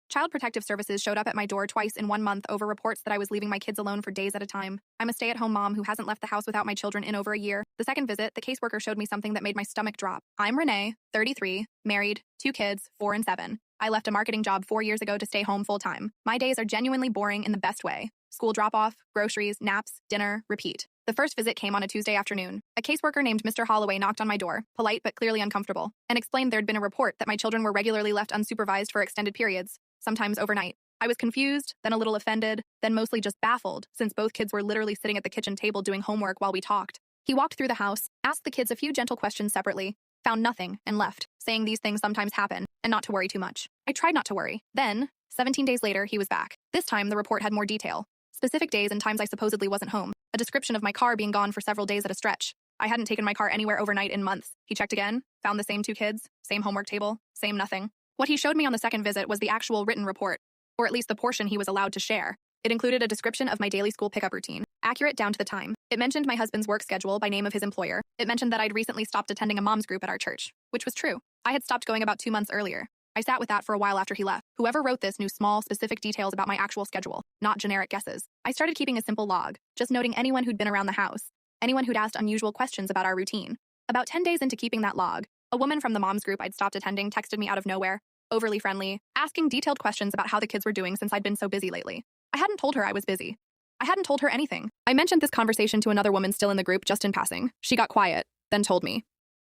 Child Protective Services showed up at my door twice in 1 month over reports that I was leaving my kids alone for days at a time. I'm a stay-at-home mom who hasn't left the house without my children in over a year. The second visit, the caseworker showed me something that made my stomach drop. I'm Renee, 33, married, 2 kids, 4 and 7. I left a marketing job 4 years ago to stay home full-time. My days are genuinely boring in the best way. School drop-off, groceries, naps, dinner, repeat. The first visit came on a Tuesday afternoon. A caseworker named Mr. Holloway knocked on my door, polite but clearly uncomfortable, and explained there'd been a report that my children were regularly left unsupervised for extended periods, sometimes overnight. I was confused, then a little offended, then mostly just baffled, since both kids were literally sitting at the kitchen table doing homework while we talked. He walked through the house, asked the kids a few gentle questions separately, found nothing, and left, saying these things sometimes happen, and not to worry too much. I tried not to worry. Then, 17 days later, he was back. This time, the report had more detail. Specific days and times I supposedly wasn't home. A description of my car being gone for several days at a stretch. I hadn't taken my car anywhere overnight in months. He checked again, found the same 2 kids, same homework table, same nothing. What he showed me on the second visit was the actual written report, or at least the portion he was allowed to share. It included a description of my daily school pickup routine, accurate down to the time. It mentioned my husband's work schedule by name of his employer. It mentioned that I'd recently stopped attending a mom's group at our church, which was true. I had stopped going about 2 months earlier. I sat with that for a while after he left. Whoever wrote this knew small, specific details about my actual schedule, not generic guesses. I started keeping a simple log, just noting anyone who'd been around the house, anyone who'd asked unusual questions about our routine. About 10 days into keeping that log, a woman from the mom's group I'd stopped attending texted me out of nowhere, overly friendly, asking detailed questions about how the kids were doing since I'd been so busy lately. I hadn't told her I was busy. I hadn't told her anything. I mentioned this conversation to another woman still in the group just in passing. She got quiet, then told me,